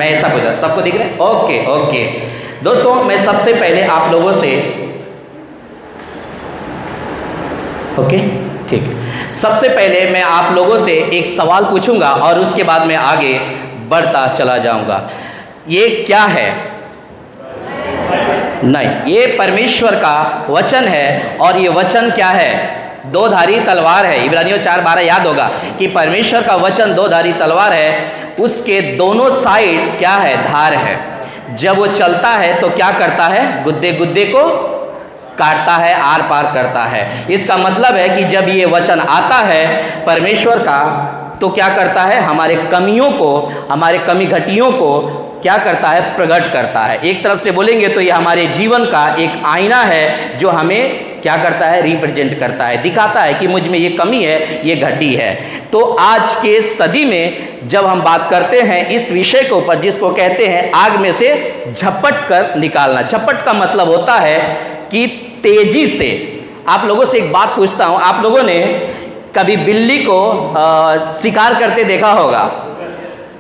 मैं ऐसा पूछ रहा, सबको दिख रहा है? ओके ओके दोस्तों, मैं सबसे पहले आप लोगों से, ओके ठीक है, सबसे पहले मैं आप लोगों से एक सवाल पूछूंगा और उसके बाद मैं आगे बढ़ता चला जाऊंगा। ये क्या है? नहीं, ये परमेश्वर का वचन है और ये वचन क्या है? दो धारी तलवार है। इब्रानियों 4:12 याद होगा कि परमेश्वर का वचन दो धारी तलवार है, उसके दोनों साइड क्या है? धार है। जब वो चलता है तो क्या करता है? गुद्दे गुद्दे को काटता है, आर पार करता है। इसका मतलब है कि जब ये वचन आता है परमेश्वर का तो क्या करता है? हमारे कमियों को, हमारे कमी घटियों को क्या करता है? प्रकट करता है। एक तरफ से बोलेंगे तो ये हमारे जीवन का एक आईना है जो हमें क्या करता है? रिप्रेजेंट करता है, दिखाता है कि मुझ में ये कमी है, ये घटी है। तो आज के सदी में जब हम बात करते हैं इस विषय के ऊपर जिसको कहते हैं आग में से झपट कर निकालना। झपट का मतलब होता है कि तेजी से। आप लोगों से एक बात पूछता हूँ, आप लोगों ने कभी बिल्ली को शिकार करते देखा होगा?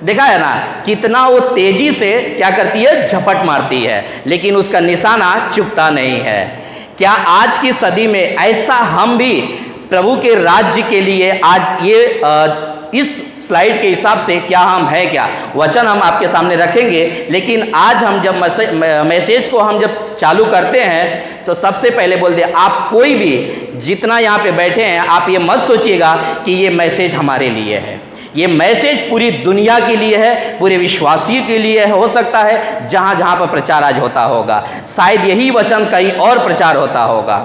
देखा है ना, कितना वो तेजी से क्या करती है? झपट मारती है, लेकिन उसका निशाना चुकता नहीं है। क्या आज की सदी में ऐसा हम भी प्रभु के राज्य के लिए आज ये इस स्लाइड के हिसाब से क्या हम है? क्या वचन हम आपके सामने रखेंगे, लेकिन आज हम जब मैसेज को हम जब चालू करते हैं तो सबसे पहले बोल दे, आप कोई भी जितना यहाँ पे बैठे हैं आप ये मत सोचिएगा कि ये मैसेज हमारे लिए है। ये मैसेज पूरी दुनिया के लिए है, पूरे विश्वासियों के लिए हो सकता है। जहाँ जहाँ पर प्रचार आज होता होगा शायद यही वचन कहीं और प्रचार होता होगा।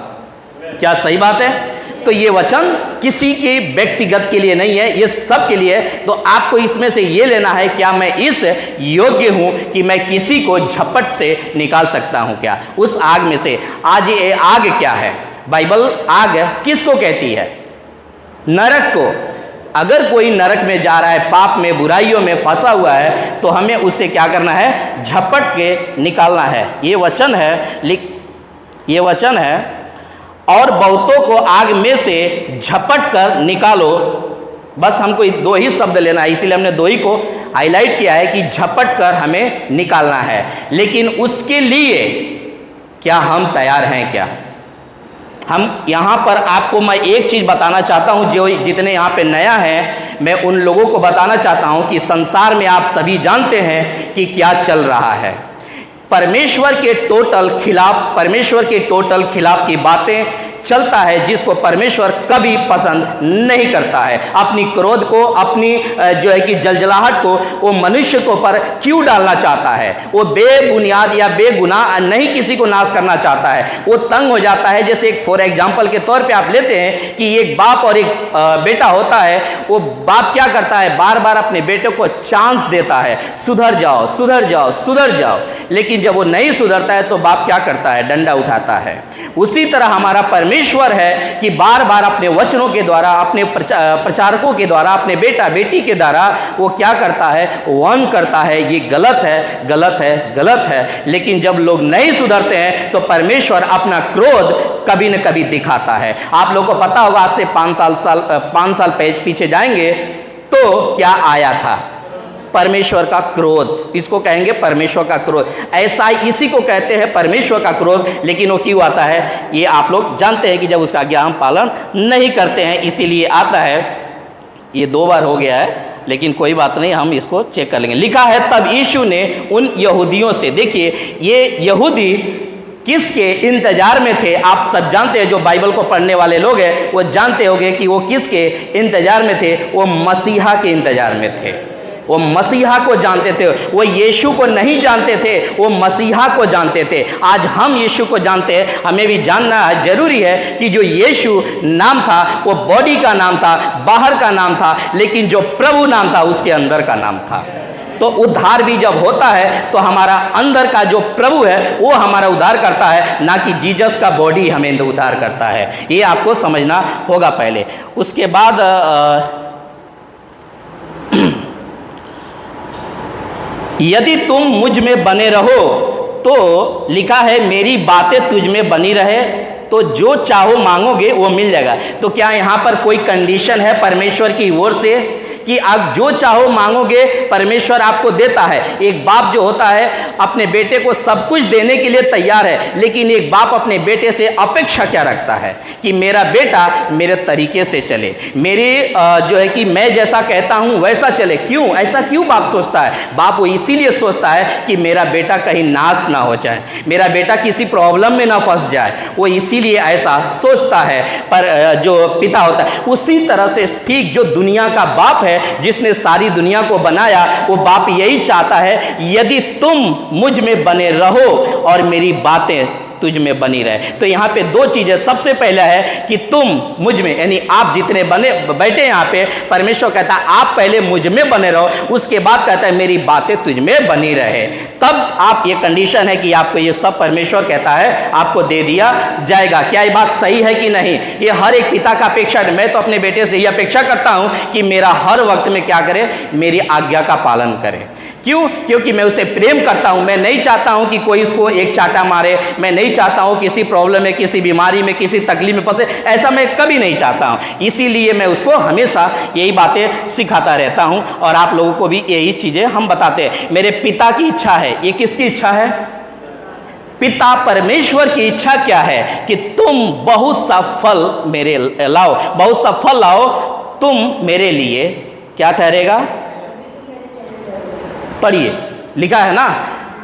क्या सही बात है? तो ये वचन किसी के व्यक्तिगत के लिए नहीं है, ये सब के लिए है। तो आपको इसमें से ये लेना है, क्या मैं इस योग्य हूँ कि मैं किसी को झपट से निकाल सकता हूँ क्या उस आग में से? आज ये आग क्या है? बाइबल आग किसको कहती है? नरक को। अगर कोई नरक में जा रहा है, पाप में, बुराइयों में फंसा हुआ है, तो हमें उससे क्या करना है? झपट के निकालना है। ये वचन है, ये वचन है, और बहुतों को आग में से झपट कर निकालो। बस हमको दो ही शब्द लेना है, इसीलिए हमने दो ही को हाईलाइट किया है कि झपट कर हमें निकालना है। लेकिन उसके लिए क्या हम तैयार हैं? क्या हम यहाँ पर आपको मैं एक चीज़ बताना चाहता हूँ, जो जितने यहाँ पे नया है मैं उन लोगों को बताना चाहता हूँ कि संसार में आप सभी जानते हैं कि क्या चल रहा है। परमेश्वर के टोटल खिलाफ की बातें चलता है, जिसको परमेश्वर कभी पसंद नहीं करता है। अपनी क्रोध को, अपनी जो है कि जलजलाहट को वो मनुष्य को पर क्यों डालना चाहता है? वो बेबुनियाद या बेगुनाह नहीं किसी को नाश करना चाहता है। वो तंग हो जाता है। जैसे एक फॉर एग्जाम्पल के तौर पे आप लेते हैं कि एक बाप और एक बेटा होता है। वो बाप क्या करता है? बार बार अपने बेटे को चांस देता है, सुधर जाओ, सुधर जाओ, सुधर जाओ। लेकिन जब वो नहीं सुधरता है तो बाप क्या करता है? डंडा उठाता है। उसी तरह हमारा परमेश्वर है कि बार बार अपने वचनों के द्वारा, अपने प्रचारकों के द्वारा, अपने बेटा बेटी के द्वारा वो क्या करता है? वार्न करता है, ये गलत है, गलत है, गलत है। लेकिन जब लोग नहीं सुधरते हैं तो परमेश्वर अपना क्रोध कभी न कभी दिखाता है। आप लोगों को पता होगा, आज से 5 साल पीछे जाएंगे तो क्या आया था? परमेश्वर का क्रोध। इसको कहेंगे परमेश्वर का क्रोध। ऐसा इसी को कहते हैं परमेश्वर का क्रोध। लेकिन वो क्यों आता है? ये आप लोग जानते हैं कि जब उसका आज्ञा हम पालन नहीं करते हैं, इसीलिए आता है। ये 2 बार हो गया है, लेकिन कोई बात नहीं, हम इसको चेक कर लेंगे। लिखा है, तब यीशु ने उन यहूदियों से, देखिए ये यहूदी किसके इंतजार में थे? आप सब जानते हैं, जो बाइबल को पढ़ने वाले लोग हैं वो जानते होंगे कि वो किसके इंतजार में थे? वो मसीहा के इंतजार में थे। वो मसीहा को जानते थे, वो यीशु को नहीं जानते थे, वो मसीहा को जानते थे। आज हम यीशु को जानते हैं। हमें भी जानना जरूरी है कि जो यीशु नाम था वो बॉडी का नाम था, बाहर का नाम था, लेकिन जो प्रभु नाम था उसके अंदर का नाम था। तो उद्धार भी जब होता है तो हमारा अंदर का जो प्रभु है वो हमारा उद्धार करता है, ना कि जीसस का बॉडी हमें उद्धार करता है। ये आपको समझना होगा पहले। उसके बाद यदि तुम मुझ में बने रहो, तो लिखा है मेरी बातें तुझ में बनी रहे तो जो चाहो मांगोगे वो मिल जाएगा। तो क्या यहाँ पर कोई कंडीशन है परमेश्वर की ओर से कि आप जो चाहो मांगोगे परमेश्वर आपको देता है। एक बाप जो होता है अपने बेटे को सब कुछ देने के लिए तैयार है, लेकिन एक बाप अपने बेटे से अपेक्षा क्या रखता है कि मेरा बेटा मेरे तरीके से चले, मेरी जो है कि मैं जैसा कहता हूं वैसा चले। क्यों ऐसा क्यों बाप सोचता है? बाप वो इसीलिए सोचता है कि मेरा बेटा कहीं नाश ना हो जाए, मेरा बेटा किसी प्रॉब्लम में ना फंस जाए, वो इसीलिए ऐसा सोचता है। पर जो पिता होता है उसी तरह से ठीक जो दुनिया का बाप है जिसने सारी दुनिया को बनाया, वो बाप यही चाहता है यदि तुम मुझ में बने रहो और मेरी बातें तुझ में बनी रहे। तो यहाँ पे दो चीजें, सबसे पहला है कि तुम मुझ में, यानी आप जितने बने बैठे यहाँ पे, परमेश्वर कहता है आप पहले मुझ में बने रहो, उसके बाद कहता है मेरी बातें तुझ में बनी रहे। तब आप, ये कंडीशन है कि आपको ये सब परमेश्वर कहता है आपको दे दिया जाएगा। क्या ये बात सही है कि नहीं? ये हर एक पिता का अपेक्षा है। मैं तो अपने बेटे से ये अपेक्षा करता हूँ कि मेरा हर वक्त में क्या करे, मेरी आज्ञा का पालन करे। क्यों? क्योंकि मैं उसे प्रेम करता हूं। मैं नहीं चाहता हूं कि कोई इसको एक चाटा मारे, मैं नहीं चाहता हूं किसी प्रॉब्लम में, किसी बीमारी में, किसी तकलीफ में फंसे, ऐसा मैं कभी नहीं चाहता हूं। इसीलिए मैं उसको हमेशा यही बातें सिखाता रहता हूं और आप लोगों को भी यही चीजें हम बताते हैं। मेरे पिता की इच्छा है। ये किसकी इच्छा है? पिता परमेश्वर की इच्छा क्या है? कि तुम बहुत सा फल मेरे लाओ, बहुत सा फल लाओ, तुम मेरे लिए क्या ठहरेगा? पढ़िए, लिखा है ना,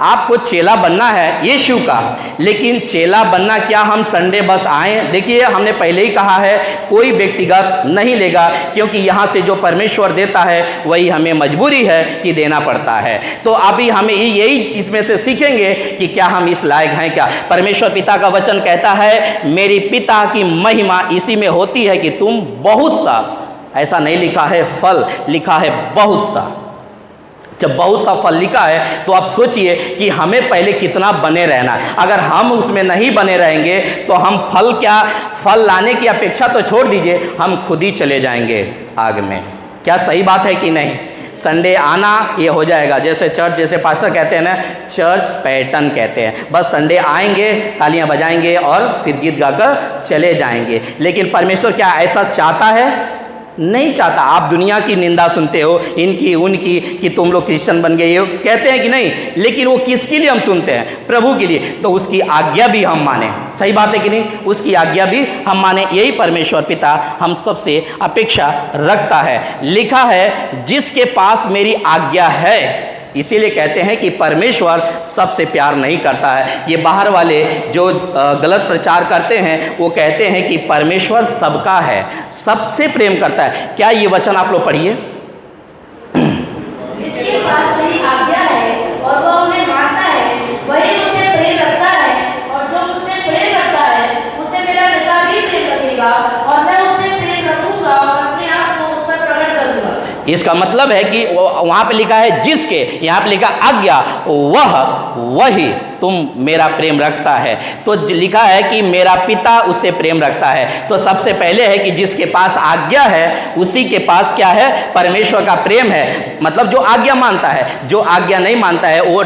आपको चेला बनना है यीशु का। लेकिन चेला बनना क्या हम संडे बस आए? देखिए हमने पहले ही कहा है कोई व्यक्तिगत नहीं लेगा, क्योंकि यहाँ से जो परमेश्वर देता है वही हमें मजबूरी है कि देना पड़ता है। तो अभी हमें यही इसमें से सीखेंगे कि क्या हम इस लायक हैं क्या। परमेश्वर पिता का वचन कहता है मेरी पिता की महिमा इसी में होती है कि तुम बहुत सा, ऐसा नहीं लिखा है फल, लिखा है बहुत सा। जब बहुत सा फल लिखा है तो आप सोचिए कि हमें पहले कितना बने रहना। अगर हम उसमें नहीं बने रहेंगे तो हम फल क्या, फल लाने की अपेक्षा तो छोड़ दीजिए, हम खुद ही चले जाएंगे आग में। क्या सही बात है कि नहीं? संडे आना ये हो जाएगा, जैसे चर्च, जैसे पास्टर कहते हैं ना, चर्च पैटर्न कहते हैं, बस संडे आएंगे, तालियां बजाएंगे और फिर गीत गाकर चले जाएंगे। लेकिन परमेश्वर क्या ऐसा चाहता है? नहीं चाहता। आप दुनिया की निंदा सुनते हो, इनकी उनकी, कि तुम लोग क्रिश्चियन बन गए हो, कहते हैं कि नहीं? लेकिन वो किसके लिए हम सुनते हैं? प्रभु के लिए। तो उसकी आज्ञा भी हम माने। सही बात है कि नहीं? उसकी आज्ञा भी हम माने। यही परमेश्वर पिता हम सबसे अपेक्षा रखता है। लिखा है जिसके पास मेरी आज्ञा है। इसीलिए कहते हैं कि परमेश्वर सबसे प्यार नहीं करता है। ये बाहर वाले जो गलत प्रचार करते हैं वो कहते हैं कि परमेश्वर सबका है, सबसे प्रेम करता है। क्या ये वचन आप लोग पढ़िए? जिसके पास मेरी आज्ञा है और वह उन्हें मानता है वही मुझसे प्रेम रखता है, और जो मुझसे प्रेम रखता है उससे मेरा पिता भी प्रेम रखेगा, और मैं उससे प्रेम रखूंगा और अपने आप को उस पर प्रकट करूंगा। इसका मतलब है कि वहां पे लिखा है जिसके, यहाँ पे लिखा आज्ञा, वही तुम मेरा प्रेम रखता है। तो लिखा है कि मेरा पिता उससे प्रेम रखता है। तो सबसे पहले है कि जिसके पास आज्ञा है उसी के पास क्या है? परमेश्वर का प्रेम है। मतलब जो आज्ञा मानता है, जो आज्ञा नहीं मानता है वो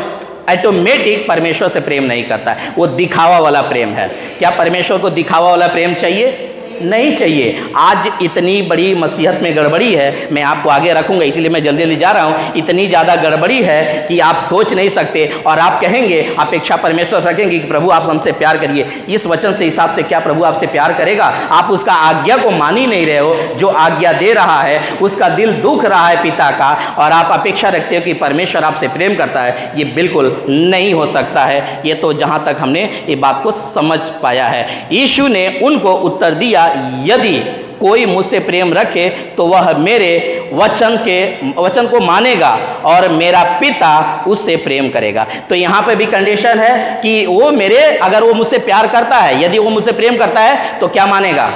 ऑटोमेटिक परमेश्वर से प्रेम नहीं करता है, वो दिखावा वाला प्रेम है। क्या परमेश्वर को दिखावा वाला प्रेम चाहिए? नहीं चाहिए। आज इतनी बड़ी मसीहत में गड़बड़ी है, मैं आपको आगे रखूंगा इसलिए मैं जल्दी जा रहा हूँ। इतनी ज़्यादा गड़बड़ी है कि आप सोच नहीं सकते, और आप कहेंगे, अपेक्षा परमेश्वर रखेंगे कि प्रभु आप हमसे प्यार करिए। इस वचन से हिसाब से क्या प्रभु आपसे प्यार करेगा? आप उसका आज्ञा को मान ही नहीं रहे हो। जो आज्ञा दे रहा है उसका दिल दुख रहा है पिता का, और आप अपेक्षा रखते हो कि परमेश्वर आपसे प्रेम करता है। ये बिल्कुल नहीं हो सकता है। ये तो जहाँ तक हमने ये बात को समझ पाया है। यीशु ने उनको उत्तर दिया, यदि कोई मुझसे प्रेम रखे तो वह मेरे वचन को मानेगा और मेरा पिता उससे प्रेम करेगा। तो यहाँ पे भी कंडीशन है कि वो मेरे, अगर वो मुझसे प्यार करता है, यदि वो मुझसे प्रेम करता है तो क्या मानेगा?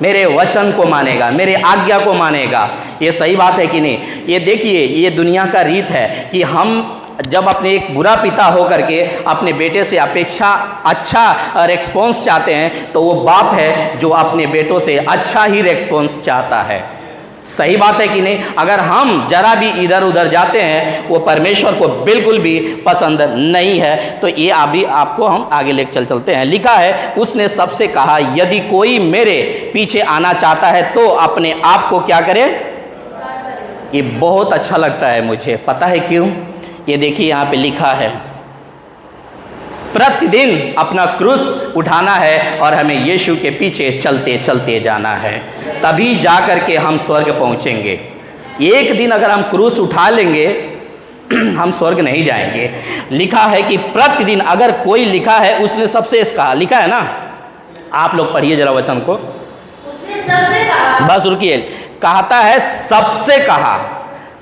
मेरे वचन को मानेगा, मेरे आज्ञा को मानेगा। ये सही बात है कि नहीं? ये देखिए, ये दुनिया का रीत है कि हम जब अपने एक बुरा पिता हो करके अपने बेटे से अपेक्षा अच्छा रेस्पॉन्स चाहते हैं, तो वो बाप है जो अपने बेटों से अच्छा ही रेस्पॉन्स चाहता है। सही बात है कि नहीं? अगर हम जरा भी इधर उधर जाते हैं वो परमेश्वर को बिल्कुल भी पसंद नहीं है। तो ये अभी आपको हम आगे लेकर चलते हैं। लिखा है उसने सबसे कहा, यदि कोई मेरे पीछे आना चाहता है तो अपने आप को क्या करे? ये बहुत अच्छा लगता है मुझे। पता है क्यों? ये देखिए यहाँ पे लिखा है, प्रतिदिन अपना क्रूस उठाना है और हमें यीशु के पीछे चलते चलते जाना है, तभी जा कर के हम स्वर्ग पहुँचेंगे। एक दिन अगर हम क्रूस उठा लेंगे हम स्वर्ग नहीं जाएंगे। लिखा है कि प्रतिदिन, अगर कोई लिखा है उसने सबसे कहा, लिखा है ना, आप लोग पढ़िए जरा वचन को। उसने सबसे कहा, बस रुकिए, कहता है सबसे कहा।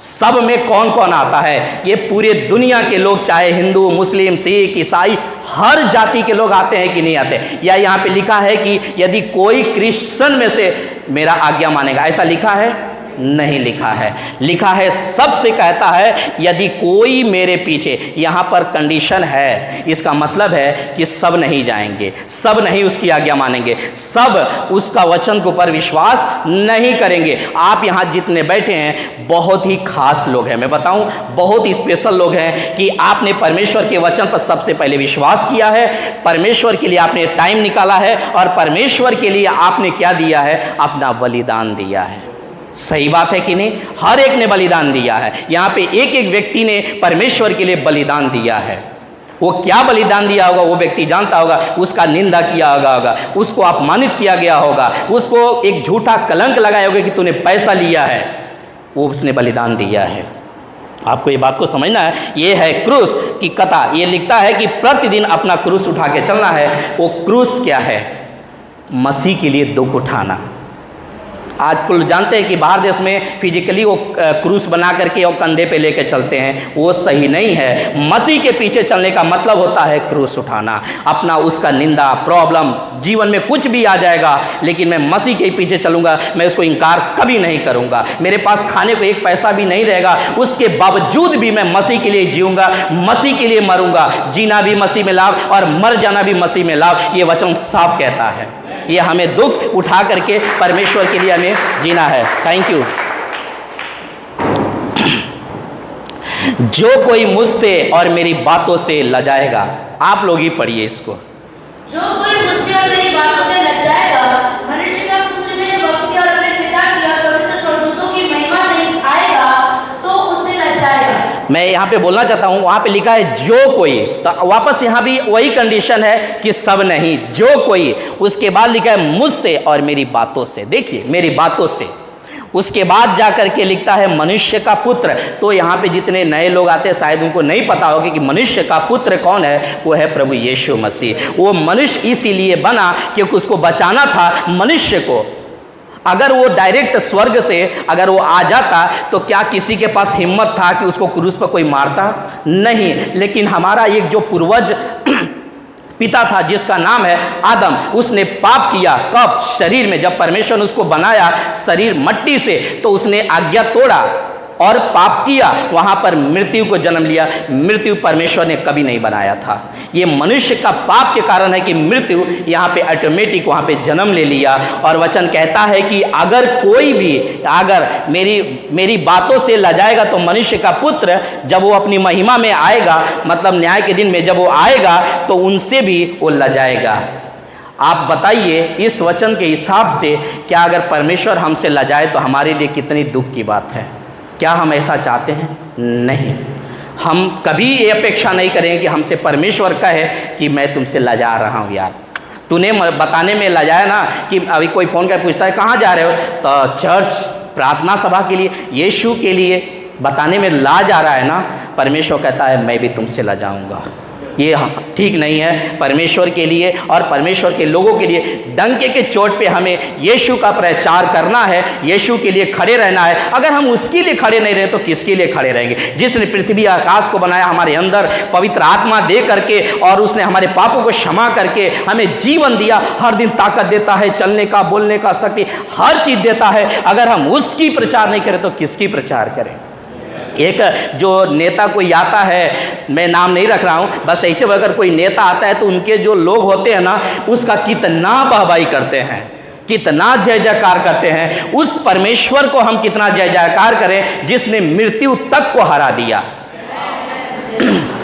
सब में कौन कौन आता है? ये पूरे दुनिया के लोग, चाहे हिंदू, मुस्लिम, सिख, ईसाई, हर जाति के लोग आते हैं कि नहीं आते? या यहाँ पे लिखा है कि यदि कोई क्रिश्चियन में से मेरा आज्ञा मानेगा, ऐसा लिखा है? नहीं लिखा है। लिखा है सबसे कहता है यदि कोई मेरे पीछे। यहाँ पर कंडीशन है, इसका मतलब है कि सब नहीं जाएंगे, सब नहीं उसकी आज्ञा मानेंगे, सब उसका वचन के ऊपर विश्वास नहीं करेंगे। आप यहाँ जितने बैठे हैं बहुत ही खास लोग हैं, मैं बताऊं, बहुत ही स्पेशल लोग हैं कि आपने परमेश्वर के वचन पर सबसे पहले विश्वास किया है, परमेश्वर के लिए आपने टाइम निकाला है और परमेश्वर के लिए आपने क्या दिया है? अपना बलिदान दिया है। सही बात है कि नहीं? हर एक ने बलिदान दिया है। यहाँ पे एक एक व्यक्ति ने परमेश्वर के लिए बलिदान दिया है। वो क्या बलिदान दिया होगा वो व्यक्ति जानता होगा। उसका निंदा किया होगा, उसको अपमानित किया गया होगा, उसको एक झूठा कलंक लगाया होगा कि तूने पैसा लिया है, वो उसने बलिदान दिया है। आपको ये बात को समझना है। ये है क्रूस की कथा। ये लिखता है कि प्रतिदिन अपना क्रूस उठा के चलना है। वो क्रूस क्या है? मसीह के लिए दुख उठाना। आजकल जानते हैं कि बाहर देश में फिजिकली वो क्रूस बना करके और कंधे पे लेके चलते हैं, वो सही नहीं है। मसीह के पीछे चलने का मतलब होता है क्रूस उठाना, अपना उसका निंदा, प्रॉब्लम, जीवन में कुछ भी आ जाएगा लेकिन मैं मसीह के पीछे चलूँगा, मैं उसको इनकार कभी नहीं करूँगा। मेरे पास खाने को एक पैसा भी नहीं रहेगा, उसके बावजूद भी मैं मसीह के लिए जीऊँगा, मसीह के लिए मरूँगा। जीना भी मसीह में लाभ और मर जाना भी मसीह में लाभ, ये वचन साफ कहता है। ये हमें दुख उठा करके परमेश्वर के लिए हमें जीना है। Thank you. जो कोई मुझसे और मेरी बातों से लजाएगा, आप लोग ही पढ़िए इसको। जो कोई मुझसे और मेरी बातों से लज जाएगा, मनुष्य का पुत्र मेरे भक्ति और अपने पिता की और पवित्र स्वर्गदूतों की महिमा से आएगा तो उससे लज जाएगा। मैं यहाँ पे बोलना चाहता हूँ, वहाँ पे लिखा है जो कोई, तो वापस यहाँ भी वही कंडीशन है कि सब नहीं, जो कोई। उसके बाद लिखा है मुझसे और मेरी बातों से। देखिए, मेरी बातों से। उसके बाद जा करके लिखता है मनुष्य का पुत्र। तो यहाँ पे जितने नए लोग आते हैं शायद उनको नहीं पता होगा कि मनुष्य का पुत्र कौन है। वो है प्रभु यीशु मसीह। वो मनुष्य इसीलिए बना क्योंकि उसको बचाना था मनुष्य को। अगर वो डायरेक्ट स्वर्ग से अगर वो आ जाता तो क्या किसी के पास हिम्मत था कि उसको क्रूस पर कोई मारता? नहीं। लेकिन हमारा एक जो पूर्वज पिता था जिसका नाम है आदम, उसने पाप किया। कब? शरीर में। जब परमेश्वर ने उसको बनाया शरीर मट्टी से, तो उसने आज्ञा तोड़ा और पाप किया, वहाँ पर मृत्यु को जन्म लिया। मृत्यु परमेश्वर ने कभी नहीं बनाया था। ये मनुष्य का पाप के कारण है कि मृत्यु यहाँ पे ऑटोमेटिक वहाँ पे जन्म ले लिया। और वचन कहता है कि अगर कोई भी अगर मेरी बातों से लजाएगा तो मनुष्य का पुत्र जब वो अपनी महिमा में आएगा, मतलब न्याय के दिन में जब वो आएगा, तो उनसे भी वो लजाएगा। आप बताइए, इस वचन के हिसाब से क्या अगर परमेश्वर हमसे लजाए तो हमारे लिए कितनी दुख की बात है? क्या हम ऐसा चाहते हैं? नहीं। हम कभी ये अपेक्षा नहीं करेंगे कि हमसे परमेश्वर कहे कि मैं तुमसे लजा रहा हूँ यार। तूने बताने में लजाया ना कि अभी कोई फ़ोन कर पूछता है कहाँ जा रहे हो, तो चर्च प्रार्थना सभा के लिए, यीशु के लिए बताने में ला जा रहा है ना। परमेश्वर कहता है मैं भी तुमसे लजाऊंगा। ये ठीक नहीं है। परमेश्वर के लिए और परमेश्वर के लोगों के लिए डंके के चोट पे हमें यीशु का प्रचार करना है, यीशु के लिए खड़े रहना है। अगर हम उसके लिए खड़े नहीं रहे तो किसके लिए खड़े रहेंगे? जिसने पृथ्वी आकाश को बनाया, हमारे अंदर पवित्र आत्मा दे करके और उसने हमारे पापों को क्षमा करके हमें जीवन दिया, हर दिन ताकत देता है, चलने का, बोलने का शक्ति, हर चीज़ देता है। अगर हम उसकी प्रचार नहीं करें तो किसकी प्रचार करें? एक जो नेता कोई आता है, मैं नाम नहीं रख रहा हूँ, बस ऐसे अगर कोई नेता आता है तो उनके जो लोग होते हैं ना, उसका कितना वाहवाही करते हैं, कितना जय जयकार करते हैं। उस परमेश्वर को हम कितना जय जयकार करें जिसने मृत्यु तक को हरा दिया।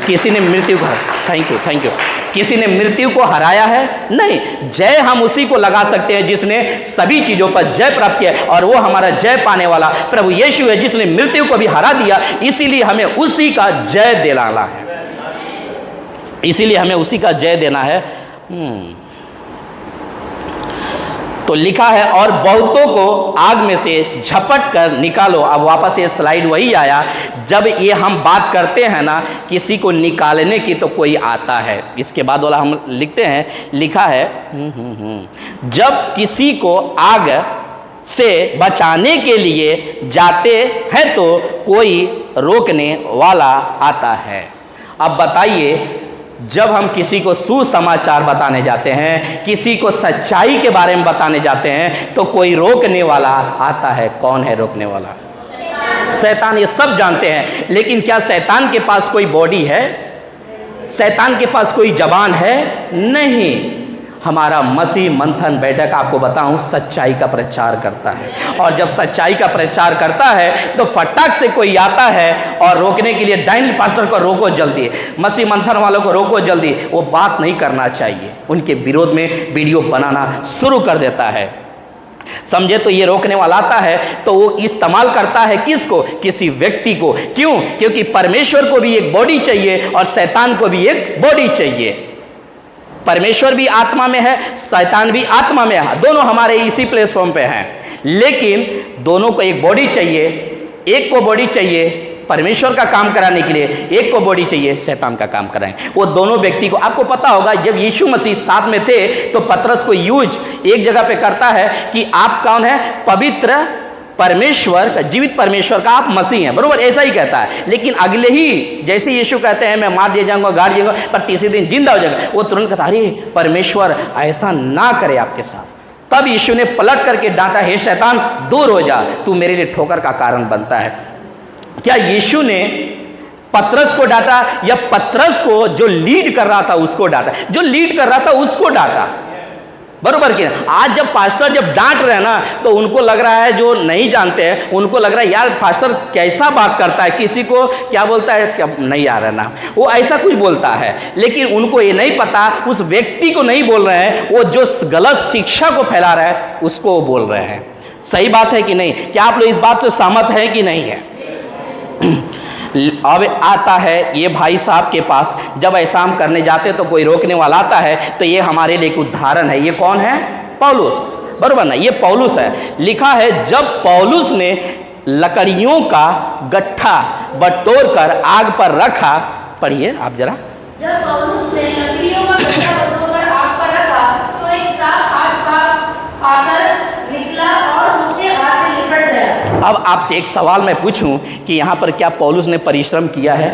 किसी ने मृत्यु को। Thank you. किसी ने मृत्यु को हराया है? नहीं। जय हम उसी को लगा सकते हैं जिसने सभी चीजों पर जय प्राप्त किया, और वो हमारा जय पाने वाला प्रभु यीशु है, जिसने मृत्यु को भी हरा दिया। इसीलिए हमें उसी का जय दिलाना है, इसीलिए हमें उसी का जय देना है। तो लिखा है, और बहुतों को आग में से झपट कर निकालो। अब वापस ये स्लाइड वही आया, जब ये हम बात करते हैं ना किसी को निकालने की, तो कोई आता है। इसके बाद वाला हम लिखते हैं, लिखा है जब किसी को आग से बचाने के लिए जाते हैं तो कोई रोकने वाला आता है। अब बताइए, जब हम किसी को सुसमाचार बताने जाते हैं, किसी को सच्चाई के बारे में बताने जाते हैं, तो कोई रोकने वाला आता है। कौन है रोकने वाला? शैतान। ये सब जानते हैं, लेकिन क्या शैतान के पास कोई बॉडी है? शैतान के पास कोई जबान है? नहीं। हमारा मसीह मंथन बैठक, आपको बताऊं, सच्चाई का प्रचार करता है, और जब सच्चाई का प्रचार करता है तो फटाक से कोई आता है और रोकने के लिए, डाइन पास्टर को रोको जल्दी, मसीह मंथन वालों को रोको जल्दी। वो बात नहीं करना चाहिए, उनके विरोध में वीडियो बनाना शुरू कर देता है। समझे? तो ये रोकने वाला आता है तो वो इस्तेमाल करता है किसको? किसी व्यक्ति को। क्यों? क्योंकि परमेश्वर को भी एक बॉडी चाहिए और शैतान को भी एक बॉडी चाहिए। परमेश्वर भी आत्मा में है, शैतान भी आत्मा में है, दोनों हमारे इसी प्लेटफॉर्म पे हैं, लेकिन दोनों को एक बॉडी चाहिए। एक को बॉडी चाहिए परमेश्वर का काम कराने के लिए, एक को बॉडी चाहिए शैतान का काम कराएं। वो दोनों व्यक्ति को, आपको पता होगा, जब यीशु मसीह साथ में थे तो पतरस को यूज एक जगह पे करता है कि आप कौन है? पवित्र परमेश्वर का, जीवित परमेश्वर का आप मसीह हैं, बरोबर? ऐसा ही कहता है। लेकिन अगले ही जैसे यीशु कहते हैं मैं मार दिया जाऊंगा, गाड़ दिया जाऊंगा, पर तीसरे दिन जिंदा हो जाएगा, वो तुरंत कहता अरे परमेश्वर ऐसा ना करे आपके साथ। तब यीशु ने पलट करके डांटा, हे शैतान दूर हो जा, तू मेरे लिए ठोकर का कारण बनता है। क्या यीशु ने पतरस को डांटा या पतरस को जो लीड कर रहा था उसको डांटा? जो लीड कर रहा था उसको डांटा, बरोबर कि? आज जब पास्टर जब डांट रहे हैं ना, तो उनको लग रहा है, जो नहीं जानते हैं उनको लग रहा है यार पास्टर कैसा बात करता है, किसी को क्या बोलता है, क्या नहीं आ रहा ना, वो ऐसा कुछ बोलता है। लेकिन उनको ये नहीं पता, उस व्यक्ति को नहीं बोल रहे हैं, वो जो गलत शिक्षा को फैला रहा है उसको वो बोल रहे हैं। सही बात है कि नहीं? क्या आप लोग इस बात से सहमत हैं कि नहीं है? अब आता है ये भाई साहब के पास, जब ऐसा हम करने जाते तो कोई रोकने वाला आता है, तो ये हमारे लिए एक उदाहरण है। ये कौन है? पौलुस, बरोबर ना? ये पौलुस है। लिखा है जब पौलुस ने लकड़ियों का गट्ठा बटोर कर आग पर रखा, पढ़िए आप जरा। जब पौलुस ने लकड़ियों का गट्ठा बटोर कर आग पर रखा तो एक सांप आसपास आकर निकला और उसके हाथ से लिपट गया। अब आपसे एक सवाल मैं पूछूं कि यहाँ पर क्या पौलुस ने परिश्रम किया है?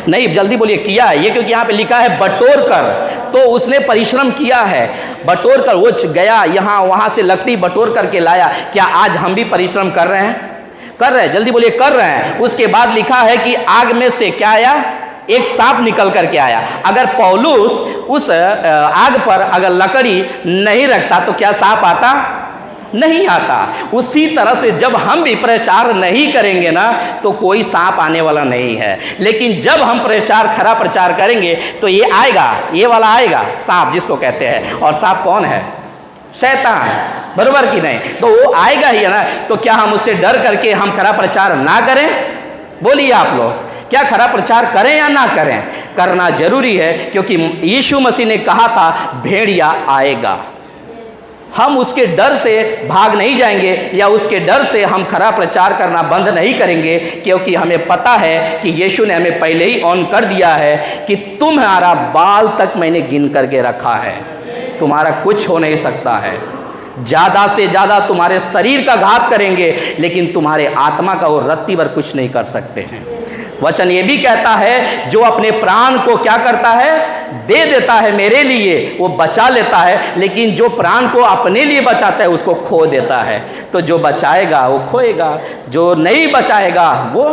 नहीं, जल्दी बोलिए, किया है? ये क्योंकि यहाँ पे लिखा है बटोर कर, तो उसने परिश्रम किया है। बटोर कर वो गया, यहाँ वहाँ से लकड़ी बटोर करके लाया। क्या आज हम भी परिश्रम कर रहे हैं? कर रहे हैं? जल्दी बोलिए, कर रहे हैं। उसके बाद लिखा है कि आग में से क्या आया? एक सांप निकल करके आया। अगर पौलुस उस आग पर अगर लकड़ी नहीं रखता तो क्या सांप आता? नहीं आता। उसी तरह से जब हम भी प्रचार नहीं करेंगे ना, तो कोई सांप आने वाला नहीं है। लेकिन जब हम प्रचार, खरा प्रचार करेंगे तो ये आएगा, ये वाला आएगा सांप जिसको कहते हैं। और सांप कौन है? शैतान, बरोबर कि नहीं? तो वो आएगा ही है ना। तो क्या हम उससे डर करके हम खरा प्रचार ना करें? बोलिए आप लोग, क्या खरा प्रचार करें या ना करें? करना जरूरी है, क्योंकि यीशु मसीह ने कहा था भेड़िया आएगा। हम उसके डर से भाग नहीं जाएंगे, या उसके डर से हम खरा प्रचार करना बंद नहीं करेंगे, क्योंकि हमें पता है कि यीशु ने हमें पहले ही ऑन कर दिया है कि तुम्हारा बाल तक मैंने गिन करके रखा है, तुम्हारा कुछ हो नहीं सकता है। ज़्यादा से ज़्यादा तुम्हारे शरीर का घात करेंगे, लेकिन तुम्हारे आत्मा का वो रत्ती भर कुछ नहीं कर सकते हैं। वचन ये भी कहता है जो अपने प्राण को क्या करता है? दे देता है मेरे लिए, वो बचा लेता है। लेकिन जो प्राण को अपने लिए बचाता है उसको खो देता है। तो जो बचाएगा वो खोएगा, जो नहीं बचाएगा वो,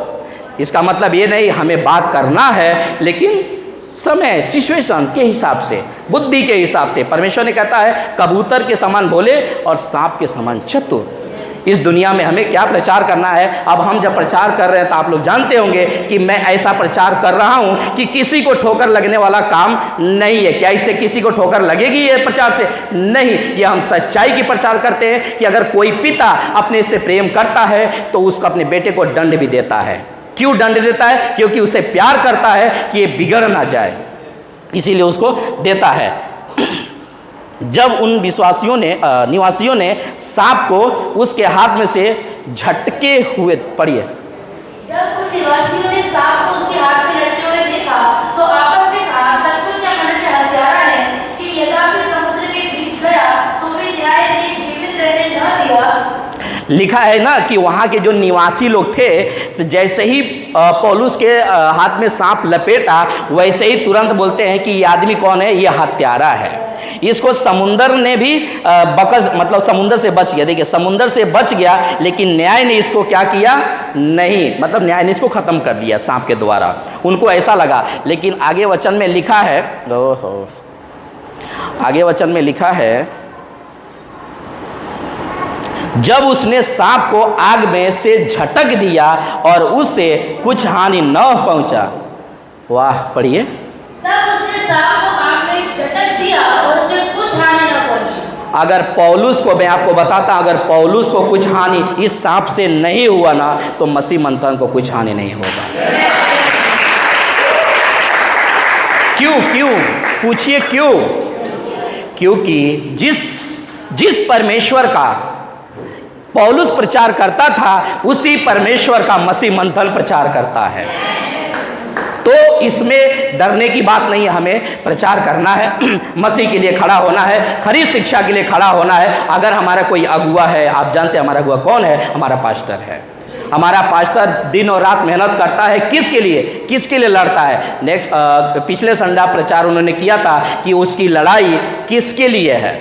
इसका मतलब ये नहीं हमें बात करना है, लेकिन समय सिचुएशन के हिसाब से, बुद्धि के हिसाब से। परमेश्वर ने कहता है कबूतर के समान भोले और सांप के समान चतुर। इस दुनिया में हमें क्या प्रचार करना है। अब हम जब प्रचार कर रहे हैं तो आप लोग जानते होंगे कि मैं ऐसा प्रचार कर रहा हूं कि किसी को ठोकर लगने वाला काम नहीं है। क्या इससे किसी को ठोकर लगेगी ये प्रचार से? नहीं, ये हम सच्चाई की प्रचार करते हैं कि अगर कोई पिता अपने से प्रेम करता है तो उसको अपने बेटे को दंड भी देता है। क्यों दंड देता है? क्योंकि उसे प्यार करता है कि ये बिगड़ ना जाए, इसीलिए उसको देता है। जब उन निवासियों ने सांप को उसके हाथ में से झटके हुए, पढ़िए, जब उन निवासियों ने सांप को उसके हाथ में लटके हुए देखा तो आपस में कहा, सचमुच यह मनुष्य हत्यारा है कि यद्यपि समुद्र के बीच गया तो फिर न्याय ने जीवित रहने न दिया। लिखा है ना कि वहाँ के जो निवासी लोग थे, तो जैसे ही पौलुस के हाथ में सांप लपेटा, वैसे ही तुरंत बोलते हैं कि ये आदमी कौन है? ये हत्यारा है। इसको समुंदर ने भी मतलब समुंदर से बच गया। देखिए, समुंदर से बच गया, लेकिन न्याय ने इसको क्या किया? नहीं, मतलब न्याय ने इसको खत्म कर दिया सांप के द्वारा। उनको ऐसा लगा। लेकिन आगे वचन में लिखा है, आगे वचन में लिखा है, जब उसने सांप को आग में से झटक दिया और उसे कुछ हानि न पहुंचा। वाह, पढ़िए। तब उसने सांप को आग में झटक दिया और उसे कुछ हानि न पहुंची। अगर पौलुस को, मैं आपको बताता, अगर पौलुस को कुछ हानि इस सांप से नहीं हुआ ना, तो मसीह मंथन को कुछ हानि नहीं होगा। क्यों? पूछिए क्यों? क्योंकि जिस परमेश्वर का पौलुस प्रचार करता था, उसी परमेश्वर का मसीह मंथन प्रचार करता है। तो इसमें डरने की बात नहीं है। हमें प्रचार करना है, मसीह के लिए खड़ा होना है, खरी शिक्षा के लिए खड़ा होना है। अगर हमारा कोई अगुआ है, आप जानते हैं हमारा अगुआ कौन है? हमारा पास्टर है। हमारा पास्टर दिन और रात मेहनत करता है। किसके लिए? किसके लिए लड़ता है? पिछले संडे प्रचार उन्होंने किया था कि उसकी लड़ाई किसके लिए है?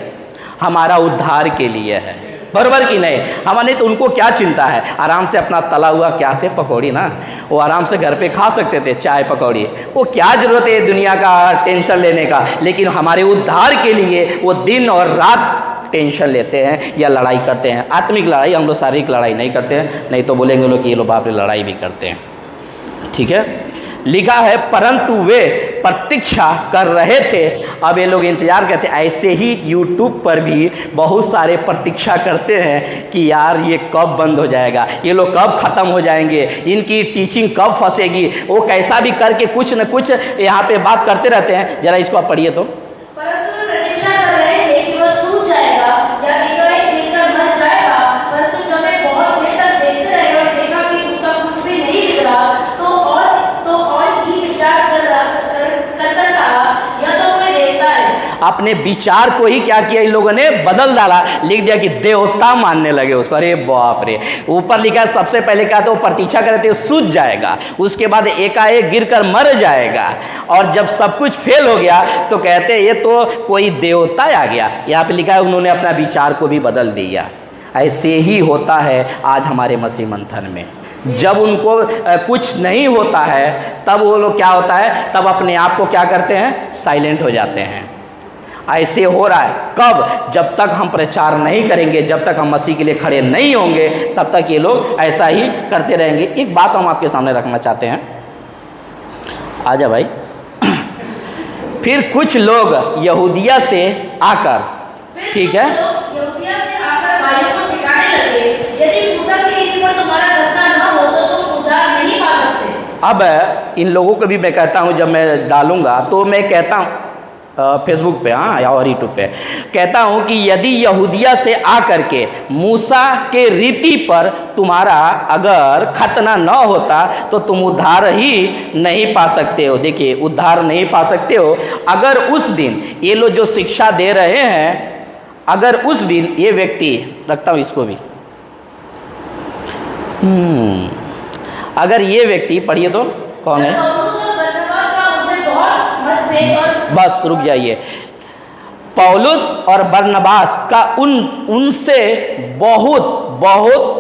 हमारा उद्धार के लिए है, बराबर की नहीं? हमारे तो उनको क्या चिंता है? आराम से अपना तला हुआ क्या थे, पकौड़ी ना, वो आराम से घर पे खा सकते थे, चाय पकौड़ी। वो क्या जरूरत है दुनिया का टेंशन लेने का? लेकिन हमारे उद्धार के लिए वो दिन और रात टेंशन लेते हैं या लड़ाई करते हैं। आत्मिक लड़ाई, हम लोग शारीरिक लड़ाई नहीं करते हैं, नहीं तो बोलेंगे लोग कि ये लोग बाप रे लड़ाई भी करते हैं। ठीक है, लिखा है, परंतु वे प्रतीक्षा कर रहे थे। अब ये लोग इंतजार करते। ऐसे ही यूट्यूब पर भी बहुत सारे प्रतीक्षा करते हैं कि यार ये कब बंद हो जाएगा, ये लोग कब ख़त्म हो जाएंगे, इनकी टीचिंग कब फंसेगी। वो कैसा भी करके कुछ न कुछ यहाँ पे बात करते रहते हैं। जरा इसको आप पढ़िए तो। परंतु वे प्रतीक्षा कर रहे थे कि वह सूझ जाएगा या एकाएक देखकर मर जाएगा। परंतु जब वे बहुत देर तक देखते रहे और देखा कि उसका कुछ भी नहीं बिगड़ा, तो और ही विचार कर कहा, यह तो कोई देवता है। अपने विचार को ही क्या किया इन लोगों ने? बदल डाला, लिख दिया कि देवता मानने लगे उसको। अरे बाप रे! ऊपर लिखा है, सबसे पहले क्या था? वो प्रतीक्षा करते थे सूझ जाएगा, उसके बाद एकाएक गिरकर मर जाएगा, और जब सब कुछ फेल हो गया तो कहते ये तो कोई देवता आ गया। यहाँ पे लिखा है उन्होंने अपना विचार को भी बदल दिया। ऐसे ही होता है आज हमारे मसीह मंथन में। जब उनको कुछ नहीं होता है तब वो लोग क्या होता है? तब अपने आप को क्या करते हैं? साइलेंट हो जाते हैं। ऐसे हो रहा है कब? जब तक हम प्रचार नहीं करेंगे, जब तक हम मसीह के लिए खड़े नहीं होंगे, तब तक ये लोग ऐसा ही करते रहेंगे। एक बात हम आपके सामने रखना चाहते हैं, आजा भाई। फिर कुछ लोग यहूदिया से आकर, ठीक है, यहूदिया से आकर भाइयों को सिखाने लगे, यदि मूसा की रीति पर तुम्हारा खतना न हो तो तुम उद्धार नहीं पा सकते। अब इन लोगों को भी मैं कहता हूँ, जब मैं डालूंगा तो मैं कहता हूँ फेसबुक पे, हाँ, और यूट्यूब पे कहता हूँ कि यदि यहूदिया से आकर के मूसा के रीति पर तुम्हारा अगर खतना न होता तो तुम उद्धार ही नहीं पा सकते हो। देखिए, उद्धार नहीं पा सकते हो। अगर उस दिन ये लोग जो शिक्षा दे रहे हैं, अगर उस दिन ये व्यक्ति, रखता हूँ इसको भी, अगर ये व्यक्ति, पढ़िए तो कौन है? बस रुक जाइए। पौलुस और बरनबास का उनसे बहुत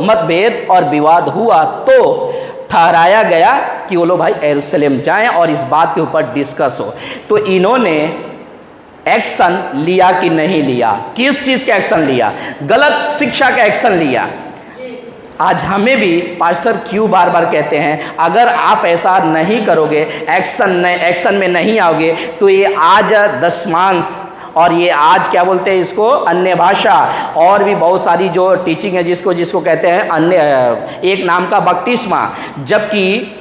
मतभेद और विवाद हुआ, तो ठहराया गया कि वो लोग भाई यरूशलेम जाएं और इस बात के ऊपर डिस्कस हो। तो इन्होंने एक्शन लिया कि नहीं लिया? किस चीज़ का एक्शन लिया? गलत शिक्षा का एक्शन लिया। आज हमें भी पास्टर क्यों बार बार कहते हैं, अगर आप ऐसा नहीं करोगे, एक्शन में नहीं आओगे, तो ये आज दशमांश और ये आज क्या बोलते हैं इसको, अन्य भाषा और भी बहुत सारी जो टीचिंग है जिसको कहते हैं अन्य, एक नाम का बपतिस्मा। जबकि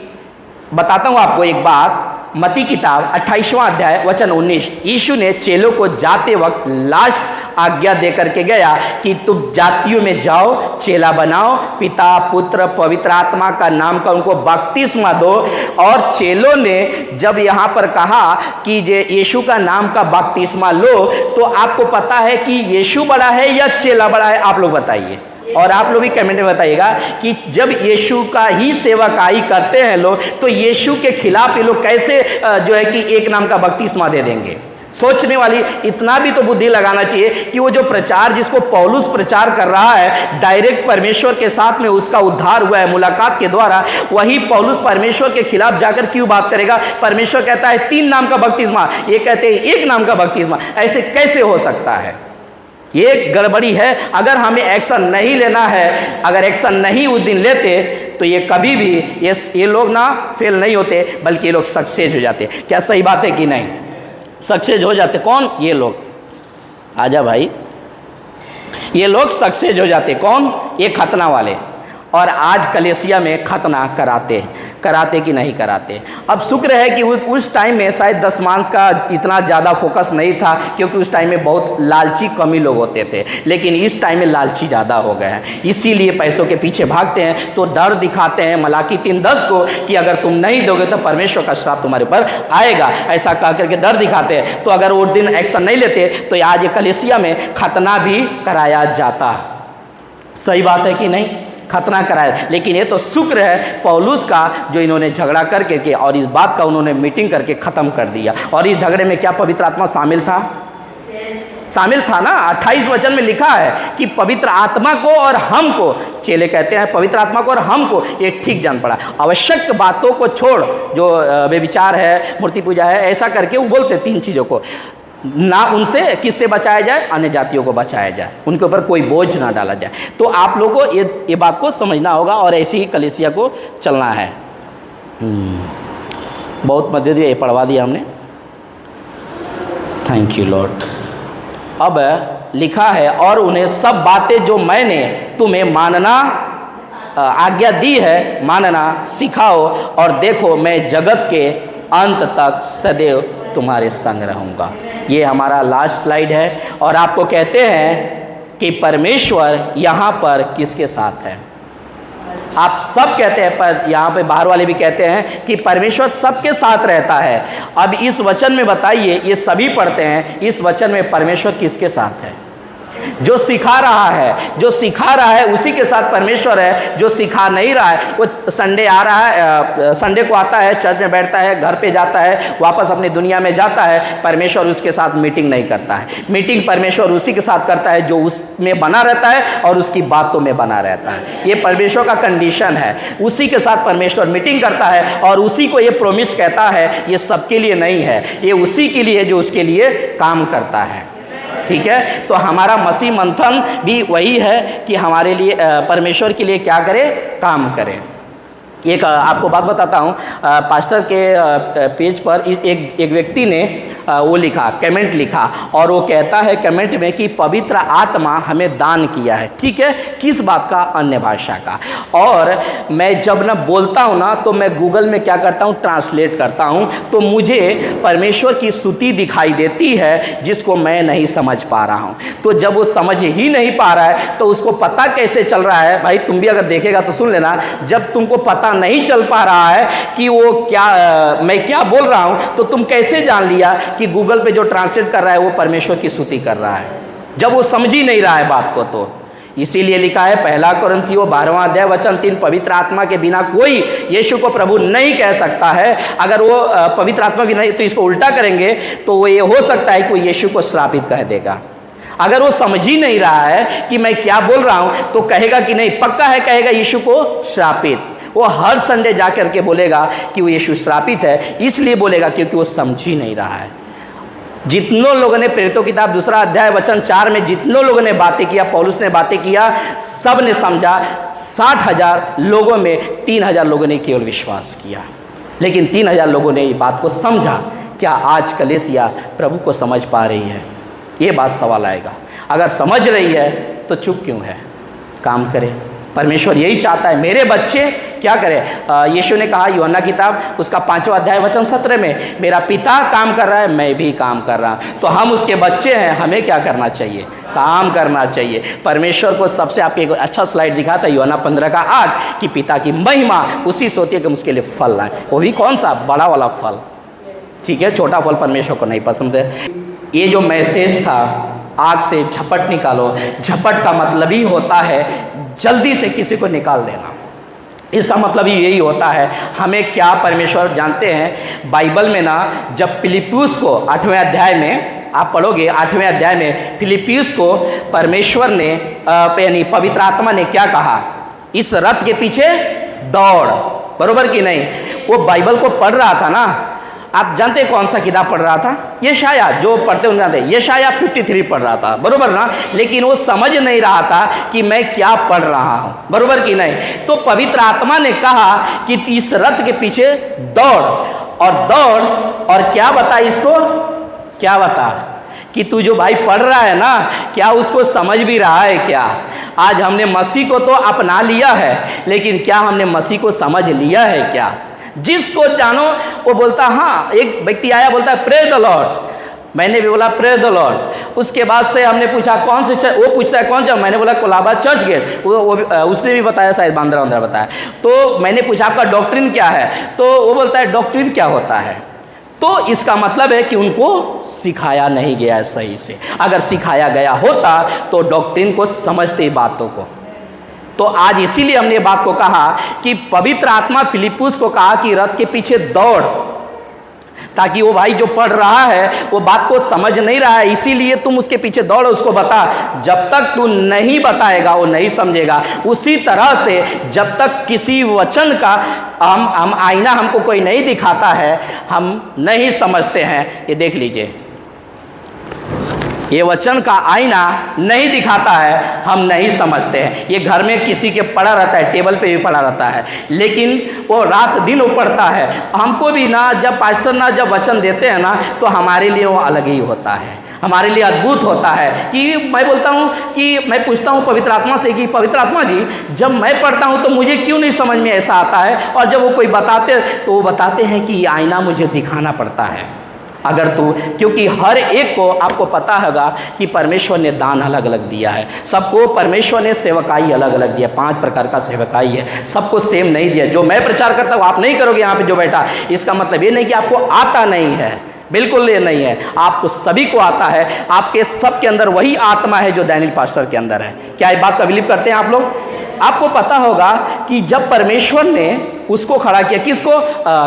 बताता हूँ आपको एक बात, मत्ती किताब 28वां अध्याय वचन 19, यीशु ने चेलों को जाते वक्त लास्ट आज्ञा दे करके गया कि तुम जातियों में जाओ, चेला बनाओ, पिता पुत्र पवित्र आत्मा का नाम का उनको बपतिस्मा दो। और चेलों ने जब यहाँ पर कहा कि ये यीशु का नाम का बपतिस्मा लो, तो आपको पता है कि यीशु बड़ा है या चेला बड़ा है? आप लोग बताइए, और आप लोग भी कमेंट में बताइएगा कि जब यीशु का ही सेवकाई करते हैं लोग, तो यीशु के खिलाफ ये लोग कैसे जो है कि एक नाम का बपतिस्मा दे देंगे? सोचने वाली इतना भी तो बुद्धि लगाना चाहिए कि वो जो प्रचार जिसको पौलुस प्रचार कर रहा है, डायरेक्ट परमेश्वर के साथ में उसका उद्धार हुआ है मुलाकात के द्वारा, वही पौलुस परमेश्वर के खिलाफ जाकर क्यों बात करेगा? परमेश्वर कहता है 3 नाम का बपतिस्मा, ये कहते हैं 1 नाम का बपतिस्मा। ऐसे कैसे हो सकता है? ये गड़बड़ी है। अगर हमें एक्शन नहीं लेना है, अगर एक्शन नहीं उस दिन लेते, तो ये कभी भी ये लोग ना फेल नहीं होते, बल्कि ये लोग सक्सेस हो जाते। क्या सही बात है कि नहीं? सक्सेस हो जाते। कौन? ये लोग। आजा भाई, ये लोग सक्सेस हो जाते। कौन? ये खतना वाले। और आज कलेसिया में खतना कराते कि नहीं कराते। अब शुक्र है कि उस टाइम में शायद दशमांश का इतना ज़्यादा फोकस नहीं था, क्योंकि उस टाइम में बहुत लालची कमी लोग होते थे। लेकिन इस टाइम में लालची ज़्यादा हो गए हैं, इसीलिए पैसों के पीछे भागते हैं। तो डर दिखाते हैं मलाकी 3:10 को कि अगर तुम नहीं दोगे तो परमेश्वर का श्राप तुम्हारे ऊपर आएगा, ऐसा कह करके डर दिखाते हैं। तो अगर वो दिन एक्शन नहीं लेते तो आज ये कलेसिया में खतना भी कराया जाता। सही बात है कि नहीं? खतना कराया। लेकिन ये तो शुक्र है पौलुस का, जो इन्होंने झगड़ा करके और इस बात का उन्होंने मीटिंग करके ख़त्म कर दिया। और इस झगड़े में क्या पवित्र आत्मा शामिल था? शामिल था ना। 28 वचन में लिखा है कि पवित्र आत्मा को और हमको, चेले कहते हैं पवित्र आत्मा को और हमको ये ठीक जान पड़ा। आवश्यक बातों को छोड़, जो व्यभिचार है, मूर्ति पूजा है, ऐसा करके वो बोलते 3 चीज़ों को ना, उनसे किससे बचाया जाए? अन्य जातियों को बचाया जाए, उनके ऊपर कोई बोझ ना डाला जाए। तो आप लोगों को ये बात को समझना होगा और ऐसे ही कलीसिया को चलना है। बहुत मदद ये पढ़वा दिया हमने, थैंक यू लॉर्ड। अब लिखा है, और उन्हें सब बातें जो मैंने तुम्हें मानना आज्ञा दी है मानना सिखाओ, और देखो मैं जगत के अंत तक सदैव तुम्हारे संग रहूँगा। ये हमारा लास्ट स्लाइड है। और आपको कहते हैं कि परमेश्वर यहाँ पर किसके साथ है? आप सब कहते हैं, पर यहाँ पे बाहर वाले भी कहते हैं कि परमेश्वर सबके साथ रहता है। अब इस वचन में बताइए, ये सभी पढ़ते हैं, इस वचन में परमेश्वर किसके साथ है? जो सिखा रहा है उसी के साथ परमेश्वर है। जो सिखा नहीं रहा है, वो संडे आ रहा है, संडे को आता है, चर्च में बैठता है, घर पे जाता है, वापस अपनी दुनिया में जाता है, परमेश्वर उसके साथ मीटिंग नहीं करता है। मीटिंग परमेश्वर उसी के साथ करता है जो उसमें बना रहता है और उसकी बातों में बना रहता है। ये परमेश्वर का कंडीशन है। उसी के साथ परमेश्वर मीटिंग करता है और उसी को ये प्रॉमिस कहता है, ये सबके लिए नहीं है, ये उसी के लिए जो उसके लिए काम करता है। ठीक है, तो हमारा मसीह मंथन भी वही है कि हमारे लिए परमेश्वर के लिए क्या करे? काम करे। एक आपको बात बताता हूँ, पास्टर के पेज पर एक व्यक्ति ने वो लिखा, कमेंट लिखा, और वो कहता है कमेंट में कि पवित्र आत्मा हमें दान किया है। ठीक है, किस बात का? अन्य भाषा का। और मैं जब ना बोलता हूँ ना, तो मैं गूगल में क्या करता हूँ? ट्रांसलेट करता हूँ, तो मुझे परमेश्वर की स्तुति दिखाई देती है जिसको मैं नहीं समझ पा रहा हूँ। तो जब वो समझ ही नहीं पा रहा है तो उसको पता कैसे चल रहा है? भाई तुम भी अगर देखेगा तो सुन लेना, जब तुमको पता नहीं चल पा रहा है कि वो क्या मैं क्या बोल रहा हूं, तो तुम कैसे जान लिया कि गूगल पे जो ट्रांसलेट कर रहा है वो परमेश्वर की स्तुति कर रहा है, जब वो समझ ही नहीं रहा है बात को? तो इसीलिए लिखा है 1 कोरिन्थियों 12वां अध्याय वचन 3, पवित्र आत्मा के बिना कोई यीशु को प्रभु नहीं कह सकता है। अगर वो पवित्र आत्मा भी नहीं, तो इसको उल्टा करेंगे तो वो ये हो सकता है कि वो यीशु को श्रापित कह देगा। अगर वो समझ ही नहीं रहा है कि मैं क्या बोल रहा हूं, तो कहेगा कि नहीं, पक्का है कहेगा यीशु को श्रापित। वो हर संडे जा करके बोलेगा कि वो यीशु श्रापित है, इसलिए बोलेगा क्योंकि वो समझ ही नहीं रहा है। जितनों लोगों ने प्रेरितों की किताब 2 अध्याय वचन 4 में जितनों लोगों ने बातें किया, पौलुस ने बातें किया, सब ने समझा। 60,000 लोगों में 3,000 लोगों ने केवल विश्वास किया, लेकिन 3,000 लोगों ने ये बात को समझा। क्या आज कलीसिया प्रभु को समझ पा रही है? ये बात सवाल आएगा। अगर समझ रही है तो चुप क्यों है? काम करे। परमेश्वर यही चाहता है, मेरे बच्चे क्या करें। यीशु ने कहा यूहन्ना किताब उसका 5वां अध्याय वचन 17 में, मेरा पिता काम कर रहा है, मैं भी काम कर रहा हूँ। तो हम उसके बच्चे हैं, हमें क्या करना चाहिए? काम करना चाहिए। परमेश्वर को सबसे आपको एक अच्छा स्लाइड दिखाता है यूहन्ना 15:8 कि पिता की महिमा उसी से होती है कि हम उसके लिए फल लाएं। वो भी कौन सा? बड़ा वाला फल, ठीक है। छोटा फल परमेश्वर को नहीं पसंद है। ये जो मैसेज था, आग से झपट निकालो, झपट का मतलब ही होता है जल्दी से किसी को निकाल देना। इसका मतलब ही यही होता है। हमें क्या परमेश्वर जानते हैं, बाइबल में ना जब फिलिप्पियुस को 8वें अध्याय में आप पढ़ोगे, 8वें अध्याय में फिलिप्पियुस को परमेश्वर ने यानी पवित्र आत्मा ने क्या कहा? इस रथ के पीछे दौड़, बरोबर कि नहीं? वो बाइबल को पढ़ रहा था ना। आप जानते कौन सा किताब पढ़ रहा था? यशाया, जो पढ़ते उन्हें जानते, यशाया 53 पढ़ रहा था, बरोबर ना। लेकिन वो समझ नहीं रहा था कि मैं क्या पढ़ रहा हूँ, बरोबर कि नहीं। तो पवित्र आत्मा ने कहा कि इस रथ के पीछे दौड़, और क्या बता इसको, क्या बता कि तू जो भाई पढ़ रहा है ना, क्या उसको समझ भी रहा है क्या? आज हमने मसीह को तो अपना लिया है, लेकिन क्या हमने मसीह को समझ लिया है क्या? जिसको जानो वो बोलता, हाँ। एक व्यक्ति आया बोलता है प्रेज द लॉर्ड, मैंने भी बोला प्रेज द लॉर्ड। उसके बाद से हमने पूछा कौन से चर्च, वो पूछता है कौन सा, मैंने बोला कोलाबा चर्च गेट। उसने भी बताया, शायद बांद्रा बताया। तो मैंने पूछा आपका डॉक्ट्रिन क्या है? तो वो बोलता है डॉक्ट्रिन क्या होता है? तो इसका मतलब है कि उनको सिखाया नहीं गया है सही से। अगर सिखाया गया होता तो डॉक्ट्रिन को समझते बातों को। तो आज इसीलिए हमने ये बात को कहा कि पवित्र आत्मा फिलिप्पियुस को कहा कि रथ के पीछे दौड़, ताकि वो भाई जो पढ़ रहा है वो बात को समझ नहीं रहा है, इसीलिए तुम उसके पीछे दौड़, उसको बता। जब तक तू नहीं बताएगा वो नहीं समझेगा। उसी तरह से जब तक किसी वचन का हम आईना हमको कोई नहीं दिखाता है, हम नहीं समझते हैं। ये देख लीजिए, ये वचन का आईना नहीं दिखाता है, हम नहीं समझते हैं। ये घर में किसी के पड़ा रहता है, टेबल पे भी पड़ा रहता है, लेकिन वो रात दिन वो पढ़ता है। हमको भी ना जब पास्टर ना जब वचन देते हैं ना, तो हमारे लिए वो अलग ही होता है, हमारे लिए अद्भुत होता है। कि मैं बोलता हूँ कि मैं पूछता हूँ पवित्र आत्मा से कि पवित्र आत्मा जी, जब मैं पढ़ता हूँ तो मुझे क्यों नहीं समझ में ऐसा आता है, और जब वो कोई बताते तो वो बताते हैं कि ये आईना मुझे दिखाना पड़ता है। अगर तू, क्योंकि हर एक को आपको पता होगा कि परमेश्वर ने दान अलग अलग दिया है, सबको परमेश्वर ने सेवकाई अलग अलग दिया, 5 प्रकार का सेवकाई है, सबको सेम नहीं दिया। जो मैं प्रचार करता हूँ आप नहीं करोगे यहाँ पे जो बैठा, इसका मतलब ये नहीं कि आपको आता नहीं है, बिल्कुल ये नहीं है, आपको सभी को आता है। आपके सबके अंदर वही आत्मा है जो डैनियल पास्टर के अंदर है। क्या इस बात का बिलीव करते हैं आप लोग? आपको पता होगा कि जब परमेश्वर ने उसको खड़ा किया, किसको,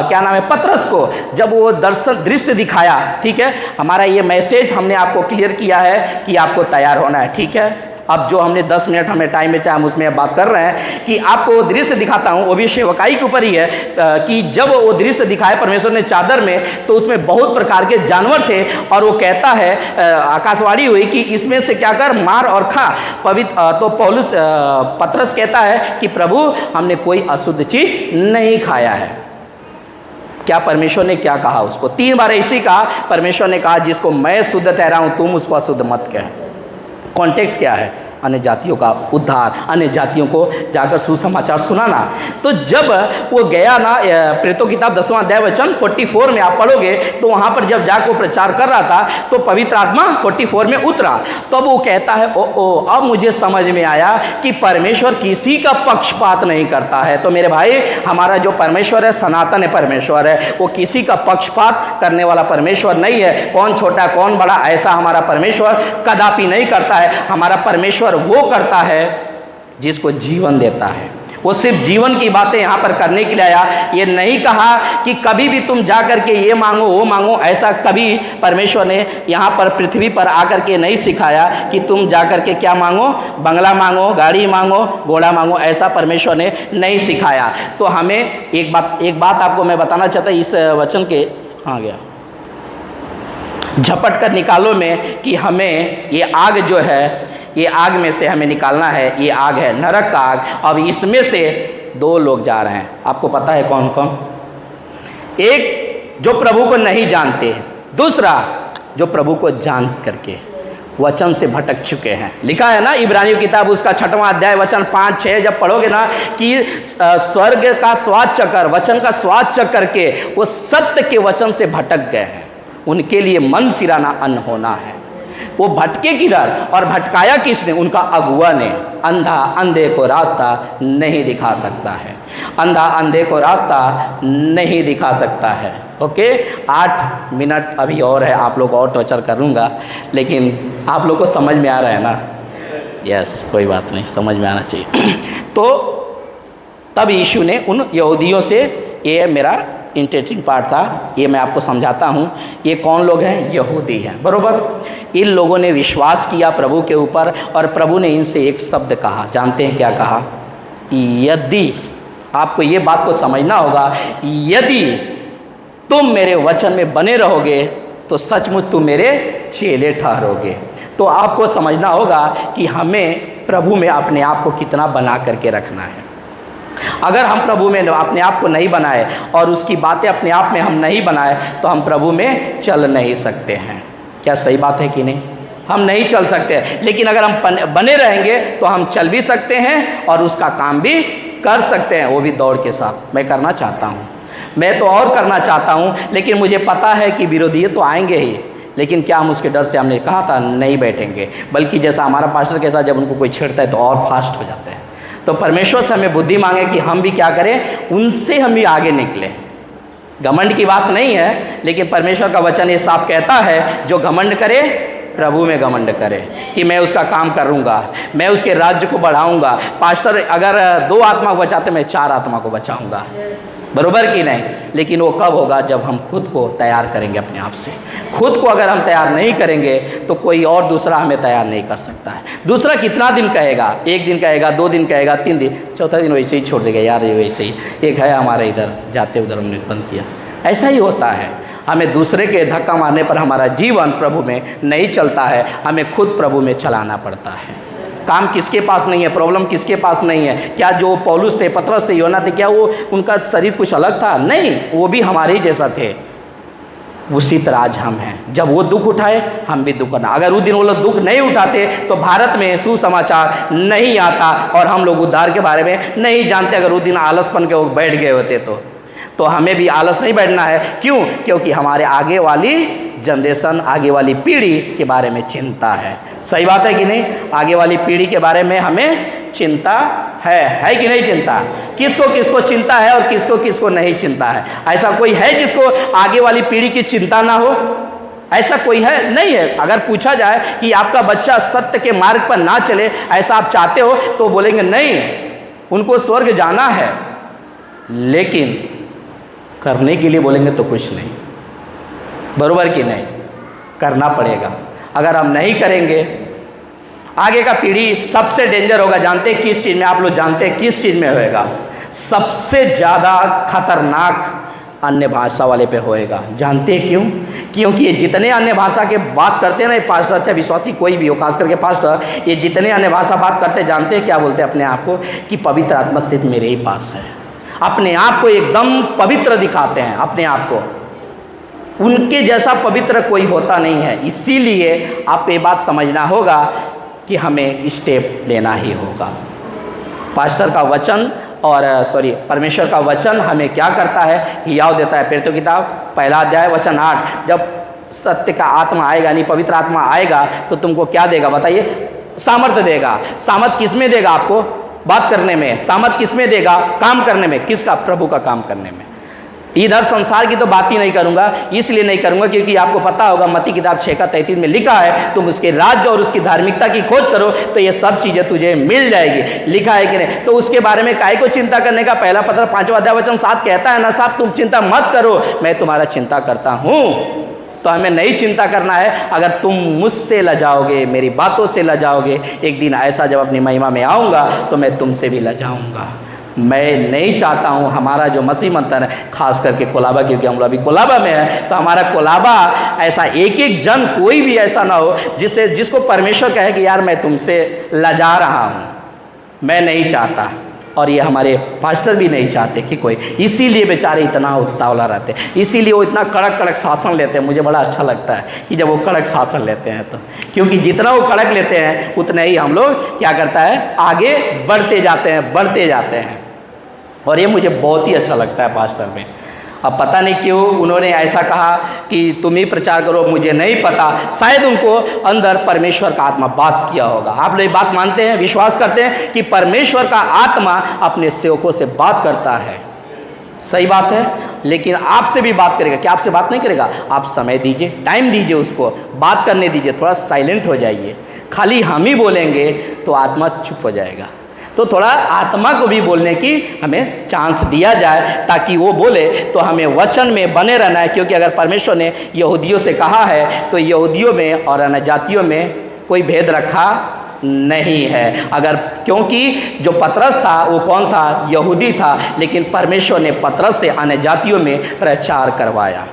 क्या नाम है, पतरस को, जब वो दृश्य दिखाया, ठीक है। हमारा ये मैसेज हमने आपको क्लियर किया है कि आपको तैयार होना है, ठीक है। अब जो हमने 10 मिनट हमें टाइम बचा, हम उसमें बात कर रहे हैं कि आपको वो दृश्य दिखाता हूँ, वो भी सेवकाई के ऊपर ही है। कि जब वो दृश्य दिखाया परमेश्वर ने चादर में, तो उसमें बहुत प्रकार के जानवर थे, और वो कहता है, आकाशवाणी हुई कि इसमें से क्या कर, मार और खा। तो पौलुस पतरस कहता है कि प्रभु हमने कोई अशुद्ध चीज नहीं खाया है। क्या परमेश्वर ने क्या कहा उसको? 3 बार ऐसी कहा। परमेश्वर ने कहा जिसको मैं शुद्ध ठहराऊं तुम उसको अशुद्ध मत कह। कॉन्टेक्स्ट क्या है? अन्य जातियों का उद्धार, अन्य जातियों को जाकर सुसमाचार सुनाना। तो जब वो गया ना, प्रेरितों की किताब 10वां अध्याय वचन 44 में आप पढ़ोगे, तो वहाँ पर जब जाकर वो प्रचार कर रहा था तो पवित्र आत्मा 44 में उतरा। तब वो कहता है अब मुझे समझ में आया कि परमेश्वर किसी का पक्षपात नहीं करता है। तो मेरे भाई, हमारा जो परमेश्वर है सनातन है परमेश्वर है, वो किसी का पक्षपात करने वाला परमेश्वर नहीं है। कौन छोटा कौन बड़ा ऐसा हमारा परमेश्वर कदापि नहीं करता है। हमारा परमेश्वर वो करता है जिसको जीवन देता है। वो सिर्फ जीवन की बातें यहाँ पर करने के लिए आया। ये नहीं कहा कि कभी भी तुम जा कर के ये मांगो वो मांगो, ऐसा कभी परमेश्वर ने यहाँ पर पृथ्वी पर आकर के नहीं सिखाया कि तुम जा कर के क्या मांगो, बंगला मांगो, गाड़ी मांगो, घोड़ा मांगो, ऐसा परमेश्वर ने नहीं सिखाया। तो हमें एक बात आपको मैं बताना चाहता इस वचन के, हाँ गया, झपट कर निकालो में कि हमें ये आग जो है, ये आग में से हमें निकालना है। ये आग है नरक का आग। अब इसमें से 2 लोग जा रहे हैं, आपको पता है कौन कौन? एक जो प्रभु को नहीं जानते, दूसरा जो प्रभु को जान करके वचन से भटक चुके हैं। लिखा है ना इब्रानियों किताब उसका 6वां अध्याय वचन 5-6 जब पढ़ोगे ना कि स्वर्ग का स्वाद चकर, वचन का स्वाद चकर के वो सत्य के वचन से भटक गए हैं। उनके लिए मन फिराना अनहोना है। वो भटके किधर और भटकाया किसने? उनका अगुआ ने। अंधा अंधे को रास्ता नहीं दिखा सकता है, अंधा अंधे को रास्ता नहीं दिखा सकता है। ओके, 8 मिनट अभी और है, आप लोग और टॉर्चर करूँगा, लेकिन आप लोग को समझ में आ रहा है ना? यस, कोई बात नहीं, समझ में आना चाहिए। तो तब यीशु ने उन यहूदियों से, ये मेरा इंटरेस्टिंग पार्ट था, ये मैं आपको समझाता हूँ। ये कौन लोग हैं? यहूदी हैं, बरोबर। इन लोगों ने विश्वास किया प्रभु के ऊपर और प्रभु ने इनसे एक शब्द कहा, जानते हैं क्या कहा? यदि, आपको ये बात को समझना होगा, यदि तुम मेरे वचन में बने रहोगे तो सचमुच तुम मेरे चेले ठहरोगे। तो आपको समझना होगा कि हमें प्रभु में अपने आप को कितना बना करके रखना है। अगर हम प्रभु में अपने आप को नहीं बनाए और उसकी बातें अपने आप में हम नहीं बनाए तो हम प्रभु में चल नहीं सकते हैं। क्या सही बात है कि नहीं? हम नहीं चल सकते, लेकिन अगर हम बने रहेंगे तो हम चल भी सकते हैं और उसका काम भी कर सकते हैं, वो भी दौड़ के साथ। मैं करना चाहता हूँ, मैं तो और करना चाहता हूँ, लेकिन मुझे पता है कि विरोधी तो आएंगे ही, लेकिन क्या हम उसके डर से, हमने कहा था नहीं बैठेंगे, बल्कि जैसा हमारा पास्टर के साथ जब उनको कोई छेड़ता है तो और फास्ट हो जाते हैं। तो परमेश्वर से हमें बुद्धि मांगे कि हम भी क्या करें, उनसे हम भी आगे निकलें। घमंड की बात नहीं है, लेकिन परमेश्वर का वचन ये साफ कहता है, जो घमंड करे प्रभु में घमंड करे कि मैं उसका काम करूँगा, मैं उसके राज्य को बढ़ाऊँगा। पास्टर अगर 2 आत्मा को बचाते, मैं 4 आत्मा को बचाऊँगा, बरोबर कि नहीं? लेकिन वो कब होगा? जब हम खुद को तैयार करेंगे अपने आप से। खुद को अगर हम तैयार नहीं करेंगे तो कोई और दूसरा हमें तैयार नहीं कर सकता है। दूसरा कितना दिन कहेगा? 1 दिन कहेगा, 2 दिन कहेगा, 3 दिन, चौथा दिन वैसे ही छोड़ देगा, यार ये वैसे ही। एक है हमारे इधर जाते, उधर हमने बंद किया। ऐसा ही होता है। हमें दूसरे के धक्का मारने पर हमारा जीवन प्रभु में नहीं चलता है, हमें खुद प्रभु में चलाना पड़ता है। काम किसके पास नहीं है, प्रॉब्लम किसके पास नहीं है? क्या जो पौलुस थे, पतरस थे, योना थे, क्या वो उनका शरीर कुछ अलग था? नहीं, वो भी हमारे ही जैसा थे। उसी तरह आज हम हैं। जब वो दुख उठाए हम भी दुख उठा। अगर उस दिन वो लोग दुख नहीं उठाते तो भारत में सुसमाचार नहीं आता और हम लोग उद्धार के बारे में नहीं जानते। अगर उस दिन आलसपन के वो बैठ गए होते तो हमें भी आलस नहीं बैठना है। क्यों? क्योंकि हमारे आगे वाली जनरेशन, आगे वाली पीढ़ी के बारे में चिंता है। सही बात है कि नहीं? आगे वाली पीढ़ी के बारे में हमें चिंता है कि नहीं चिंता? किसको किसको चिंता है और किसको किसको नहीं चिंता है? ऐसा कोई है जिसको आगे वाली पीढ़ी की चिंता ना हो? ऐसा कोई है? नहीं है। अगर पूछा जाए कि आपका बच्चा सत्य के मार्ग पर ना चले, ऐसा आप चाहते हो, तो बोलेंगे नहीं, उनको स्वर्ग जाना है, लेकिन करने के लिए बोलेंगे तो कुछ नहीं। बरोबर कि नहीं? करना पड़ेगा। अगर हम नहीं करेंगे, आगे का पीढ़ी सबसे डेंजर होगा। जानते हैं किस चीज़ में? आप लोग जानते हैं किस चीज़ में होएगा? सबसे ज़्यादा खतरनाक अन्य भाषा वाले पे होएगा। जानते हैं क्यों? क्योंकि ये जितने अन्य भाषा के बात करते हैं ना, ये पास्टर, अच्छा विश्वासी कोई भी हो, खास करके पास्टर, ये जितने अन्य भाषा बात करते हैं, जानते हैं क्या बोलते हैं अपने आप को? कि पवित्र आत्मा सिर्फ मेरे ही पास है। अपने आप को एकदम पवित्र दिखाते हैं अपने आप को। उनके जैसा पवित्र कोई होता नहीं है। इसीलिए आपको ये बात समझना होगा कि हमें स्टेप लेना ही होगा। पास्टर का वचन और परमेश्वर का वचन हमें क्या करता है? हियाव देता है। प्रेरितों की किताब 1 अध्याय वचन 8, जब सत्य का आत्मा आएगा, यानी पवित्र आत्मा आएगा, तो तुमको क्या देगा बताइए? सामर्थ्य देगा। सामर्थ्य किस में देगा? आपको बात करने में। सामर्थ्य किस में देगा? काम करने में। किसका? प्रभु का काम करने में। इधर संसार की तो बात ही नहीं करूंगा, इसलिए नहीं करूंगा क्योंकि आपको पता होगा मत्ती किताब 6:33 में लिखा है, तुम उसके राज्य और उसकी धार्मिकता की खोज करो तो ये सब चीज़ें तुझे मिल जाएगी। लिखा है कि नहीं? तो उसके बारे में काहे को चिंता करने का? पहला पत्र 5वां अध्याय वचन 7 कहता है ना साहब, तुम चिंता मत करो, मैं तुम्हारा चिंता करता हूँ। तो हमें नहीं चिंता करना है। अगर तुम मुझसे लजाओगे, मेरी बातों से लजाओगे, एक दिन ऐसा जब अपनी महिमा में आऊँगा तो मैं तुमसे भी लजाऊँगा। मैं नहीं चाहता हूँ हमारा जो मसीह मंथन है, खास करके कोलाबा, क्योंकि हम लोग अभी कोलाबा में है, तो हमारा कोलाबा ऐसा एक एक जन कोई भी ऐसा ना हो जिसको परमेश्वर कहे कि यार मैं तुमसे लजा रहा हूँ, मैं नहीं चाहता। और ये हमारे पास्टर भी नहीं चाहते कि कोई, इसीलिए बेचारे इतना उतावला रहते हैं, इसीलिए वो इतना कड़क कड़क शासन लेते हैं। मुझे बड़ा अच्छा लगता है कि जब वो कड़क शासन लेते हैं, तो क्योंकि जितना वो कड़क लेते हैं उतना ही हम लोग क्या करता है, आगे बढ़ते जाते हैं। और ये मुझे बहुत ही अच्छा लगता है पास्टर में। अब पता नहीं क्यों उन्होंने ऐसा कहा कि तुम ही प्रचार करो, मुझे नहीं पता, शायद उनको अंदर परमेश्वर का आत्मा बात किया होगा। आप लोग ये बात मानते हैं, विश्वास करते हैं कि परमेश्वर का आत्मा अपने सेवकों से बात करता है? सही बात है, लेकिन आपसे भी बात करेगा। क्या आपसे बात नहीं करेगा? आप समय दीजिए, टाइम दीजिए, उसको बात करने दीजिए, थोड़ा साइलेंट हो जाइए। खाली हम ही बोलेंगे तो आत्मा चुप हो जाएगा। तो थोड़ा आत्मा को भी बोलने की हमें चांस दिया जाए, ताकि वो बोले तो हमें वचन में बने रहना है। क्योंकि अगर परमेश्वर ने यहूदियों से कहा है तो यहूदियों में और अन्य जातियों में कोई भेद रखा नहीं है। अगर क्योंकि जो पतरस था वो कौन था? यहूदी था, लेकिन परमेश्वर ने पतरस से अन्य जातियों में प्रचार करवाया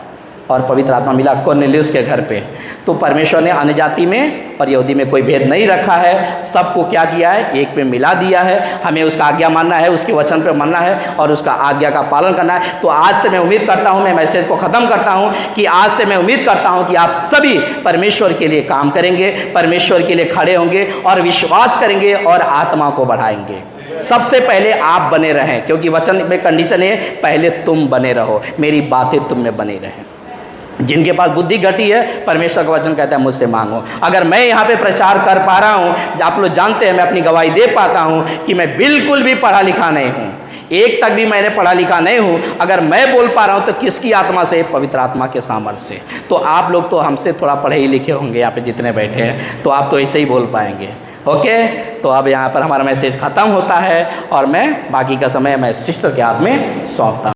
और पवित्र आत्मा मिला कुरनेलियुस के घर पे। तो परमेश्वर ने अन्य जाति में और यहूदी में कोई भेद नहीं रखा है, सबको क्या किया है? एक पे मिला दिया है। हमें उसका आज्ञा मानना है, उसके वचन पे मानना है और उसका आज्ञा का पालन करना है। तो आज से मैं उम्मीद करता हूँ, मैं मैसेज को ख़त्म करता हूँ कि आज से मैं उम्मीद करता हूँ कि आप सभी परमेश्वर के लिए काम करेंगे, परमेश्वर के लिए खड़े होंगे और विश्वास करेंगे और आत्मा को बढ़ाएंगे। सबसे पहले आप बने रहें, क्योंकि वचन में कंडीशन है पहले तुम बने रहो, मेरी बातें तुम में बनी रहें। जिनके पास बुद्धि घटी है, परमेश्वर का वचन कहता है मुझसे मांगो। अगर मैं यहाँ पे प्रचार कर पा रहा हूँ, आप लोग जानते हैं, मैं अपनी गवाही दे पाता हूँ कि मैं बिल्कुल भी पढ़ा लिखा नहीं हूँ, एक तक भी मैंने पढ़ा लिखा नहीं हूँ। अगर मैं बोल पा रहा हूँ तो किसकी आत्मा से? पवित्र आत्मा के सामर्थ्य से। तो आप लोग तो हमसे थोड़ा पढ़े ही लिखे होंगे, यहाँ पे जितने बैठे हैं, तो आप तो ऐसे ही बोल पाएंगे। ओके, तो अब यहाँ पर हमारा मैसेज ख़त्म होता है और मैं बाकी का समय मैं सिस्टर के हाथ में सौंपता हूँ।